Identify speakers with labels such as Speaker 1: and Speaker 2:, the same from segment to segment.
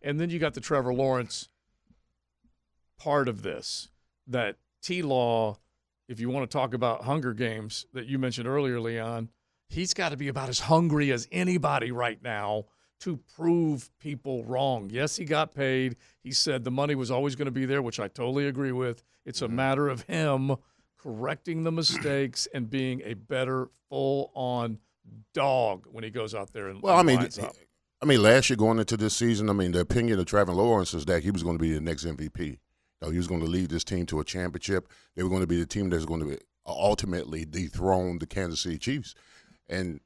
Speaker 1: And then you got the Trevor Lawrence part of this, that T-Law, if you want to talk about Hunger Games that you mentioned earlier, Leon, he's got to be about as hungry as anybody right now to prove people wrong. Yes, he got paid. He said the money was always going to be there, which I totally agree with. It's a matter of him correcting the mistakes and being a better full-on dog when he goes out there and lines up.
Speaker 2: Last year going into this season, the opinion of Trevor Lawrence is that he was going to be the next MVP. He was going to lead this team to a championship. They were going to be the team that's going to ultimately dethrone the Kansas City Chiefs. And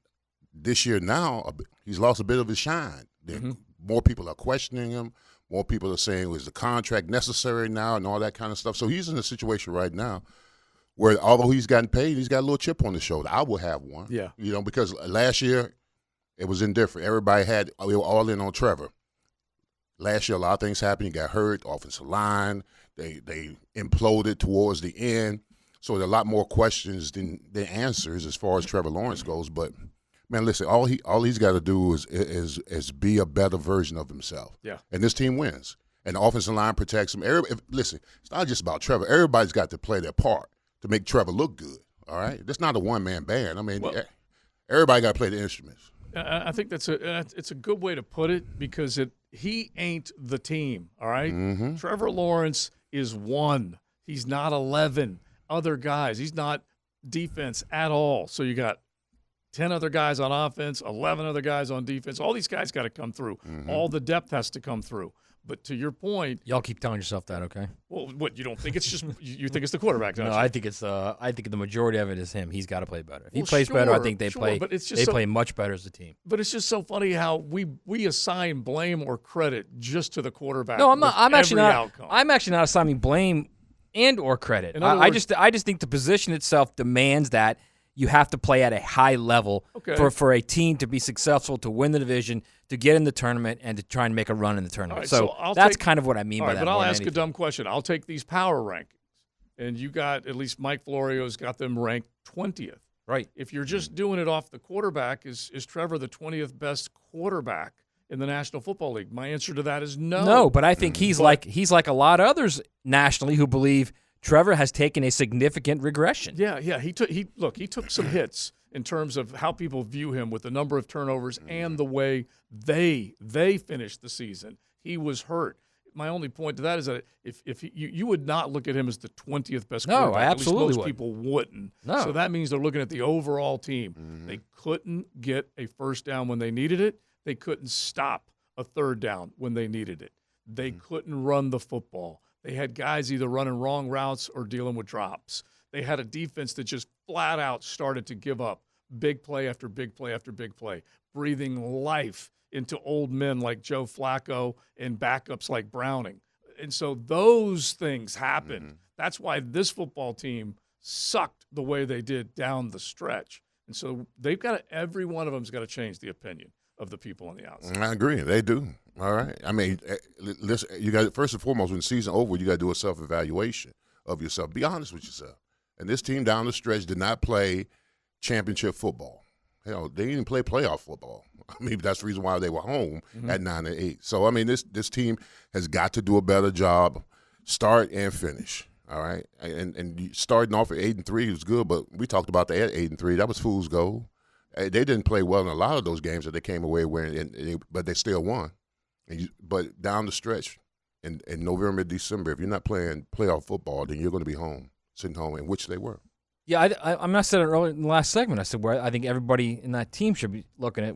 Speaker 2: this year now, he's lost a bit of his shine. More people are questioning him. More people are saying, is the contract necessary now and all that kind of stuff. So he's in a situation right now where although he's gotten paid, he's got a little chip on his shoulder. I will have one.
Speaker 1: Yeah.
Speaker 2: Because last year it was indifferent. Everybody we were all in on Trevor. Last year a lot of things happened. He got hurt, offensive line. They imploded towards the end. So there are a lot more questions than answers as far as Trevor Lawrence goes. But man, listen, all he's got to do is be a better version of himself.
Speaker 1: Yeah.
Speaker 2: And this team wins. And the offensive line protects him. Listen, it's not just about Trevor. Everybody's got to play their part to make Trevor look good. All right? That's not a one-man band. Everybody got to play the instruments.
Speaker 1: I think it's a good way to put it because he ain't the team, all right?
Speaker 2: Mm-hmm.
Speaker 1: Trevor Lawrence is 1. He's not 11 other guys. He's not defense at all. So you got 10 other guys on offense, 11 other guys on defense. All these guys got to come through.
Speaker 2: Mm-hmm.
Speaker 1: All the depth has to come through. But to your point,
Speaker 3: y'all keep telling yourself that, okay?
Speaker 1: Well, what, you don't think it's just you think it's the quarterback? Don't
Speaker 3: No,
Speaker 1: you?
Speaker 3: I think the majority of it is him. He's got to play better. If he plays better, I think they play much better as a team.
Speaker 1: But it's just so funny how we assign blame or credit just to the quarterback.
Speaker 3: No, I'm not. I'm actually not.
Speaker 1: Outcome.
Speaker 3: I'm actually not assigning blame and or credit. I just think the position itself demands that you have to play at a high level for a team to be successful, to win the division, to get in the tournament, and to try and make a run in the tournament.
Speaker 1: Right,
Speaker 3: so that's kind of what I mean by that.
Speaker 1: But I'll ask a dumb question. I'll take these power rankings, and you got at least Mike Florio's got them ranked 20th.
Speaker 3: Right.
Speaker 1: If you're just doing it off the quarterback, is Trevor the 20th best quarterback in the National Football League? My answer to that is no.
Speaker 3: No, but I think he's like a lot of others nationally who believe Trevor has taken a significant regression.
Speaker 1: Yeah. He took some hits in terms of how people view him with the number of turnovers and the way they finished the season. He was hurt. My only point to that is that if you would not look at him as the 20th best quarterback.
Speaker 3: No, I absolutely
Speaker 1: at least most
Speaker 3: would.
Speaker 1: people wouldn't.
Speaker 3: No.
Speaker 1: So that means they're looking at the overall team.
Speaker 2: Mm-hmm.
Speaker 1: They couldn't get a first down when they needed it. They couldn't stop a third down when they needed it. They couldn't run the football. They had guys either running wrong routes or dealing with drops. They had a defense that just flat out started to give up big play after big play after big play, breathing life into old men like Joe Flacco and backups like Browning. And so those things happened.
Speaker 2: Mm-hmm.
Speaker 1: That's why this football team sucked the way they did down the stretch. And so every one of them's got to change the opinion of the people on the outside.
Speaker 2: I agree. They do. All right. Listen, you got first and foremost, when the season over, you got to do a self-evaluation of yourself. Be honest with yourself. And this team down the stretch did not play championship football. Hell, they didn't even play playoff football. That's the reason why they were home at 9-8. So, this team has got to do a better job, start and finish. All right. And starting off at 8-3 was good, but we talked about that at 8-3. That was fool's gold. They didn't play well in a lot of those games that they came away with, but they still won. But down the stretch, in November, December, if you're not playing playoff football, then you're going to be sitting home, in which they were.
Speaker 3: Yeah, I'm not said it earlier in the last segment. I said where I think everybody in that team should be looking at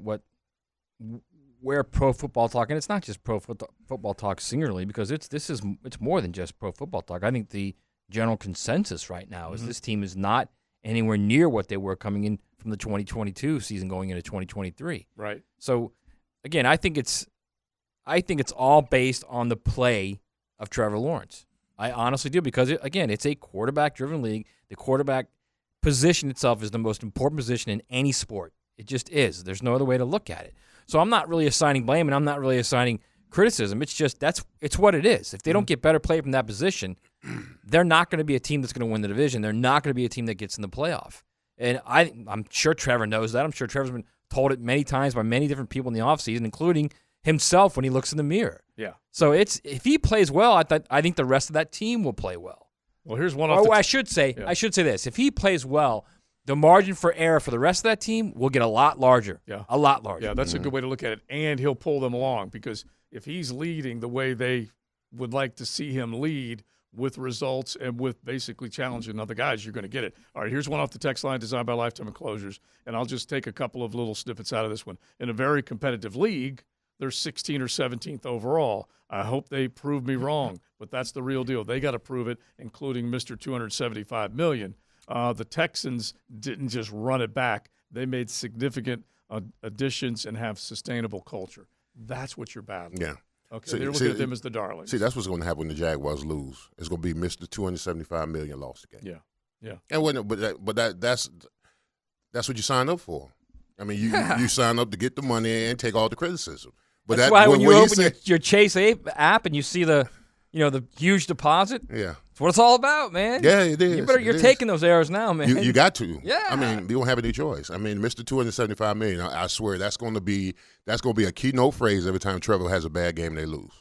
Speaker 3: where pro football talk, and it's not just pro football talk singularly, because it's more than just pro football talk. I think the general consensus right now is this team is not anywhere near what they were coming in from the 2022 season going into 2023.
Speaker 1: Right.
Speaker 3: So, again, I think it's all based on the play of Trevor Lawrence. I honestly do, because, it's a quarterback-driven league. The quarterback position itself is the most important position in any sport. It just is. There's no other way to look at it. So I'm not really assigning blame, and I'm not really assigning criticism. It's just it's what it is. If they don't get better play from that position, they're not going to be a team that's going to win the division. They're not going to be a team that gets in the playoff. And I'm sure Trevor knows that. I'm sure Trevor's been told it many times by many different people in the offseason, including himself when he looks in the mirror.
Speaker 1: Yeah.
Speaker 3: So if he plays well, I think the rest of that team will play well.
Speaker 1: Well, here's one.
Speaker 3: I should say this: if he plays well, the margin for error for the rest of that team will get a lot larger.
Speaker 1: Yeah.
Speaker 3: A lot larger.
Speaker 1: Yeah, that's a good way to look at it. And he'll pull them along because if he's leading the way they would like to see him lead with results and with basically challenging other guys, you're going to get it. All right, here's one off the text line designed by Lifetime Enclosures, and I'll just take a couple of little snippets out of this one. In a very competitive league, they're 16th or 17th overall. I hope they prove me wrong, but that's the real deal. They got to prove it, including Mr. $275 million. The Texans didn't just run it back. They made significant additions and have sustainable culture. That's what you're battling.
Speaker 2: Yeah.
Speaker 1: Okay, they're looking at them as the darlings.
Speaker 2: See, that's what's going to happen when the Jaguars lose. It's going to be Mr. $275 million lost again.
Speaker 1: Yeah.
Speaker 2: And that's what you signed up for. I mean, you sign up to get the money and take all the criticism. But
Speaker 3: that's why when you open your Chase app and you see the huge deposit.
Speaker 2: Yeah.
Speaker 3: That's what it's all about, man.
Speaker 2: Yeah, it is.
Speaker 3: You're taking those errors now, man.
Speaker 2: You got to.
Speaker 3: Yeah.
Speaker 2: I mean, you don't have any choice. I mean, Mr. $275 million. I swear that's going to be a keynote phrase every time Trevor has a bad game and they lose.